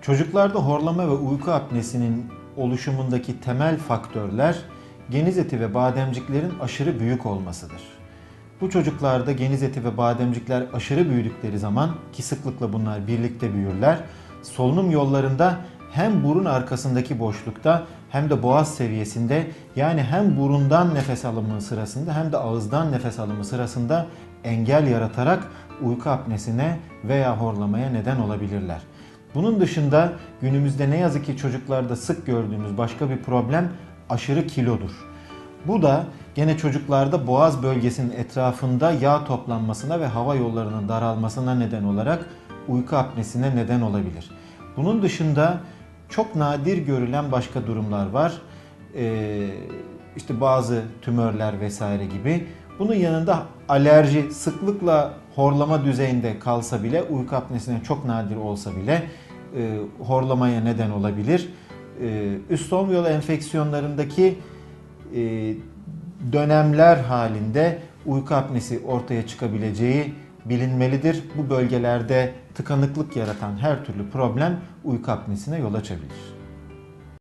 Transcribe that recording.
Çocuklarda horlama ve uyku apnesinin oluşumundaki temel faktörler geniz eti ve bademciklerin aşırı büyük olmasıdır. Bu çocuklarda geniz eti ve bademcikler aşırı büyüdükleri zaman, ki sıklıkla bunlar birlikte büyürler, solunum yollarında hem burun arkasındaki boşlukta hem de boğaz seviyesinde, yani hem burundan nefes alımı sırasında hem de ağızdan nefes alımı sırasında engel yaratarak uyku apnesine veya horlamaya neden olabilirler. Bunun dışında günümüzde ne yazık ki çocuklarda sık gördüğümüz başka bir problem aşırı kilodur. Bu da gene çocuklarda boğaz bölgesinin etrafında yağ toplanmasına ve hava yollarının daralmasına neden olarak uyku apnesine neden olabilir. Bunun dışında çok nadir görülen başka durumlar var. İşte bazı tümörler vesaire gibi. Bunun yanında alerji sıklıkla horlama düzeyinde kalsa bile, uyku apnesine çok nadir olsa bile horlamaya neden olabilir. Üst solunum yolu enfeksiyonlarındaki dönemler halinde uyku apnesi ortaya çıkabileceği bilinmelidir. Bu bölgelerde tıkanıklık yaratan her türlü problem uyku apnesine yol açabilir.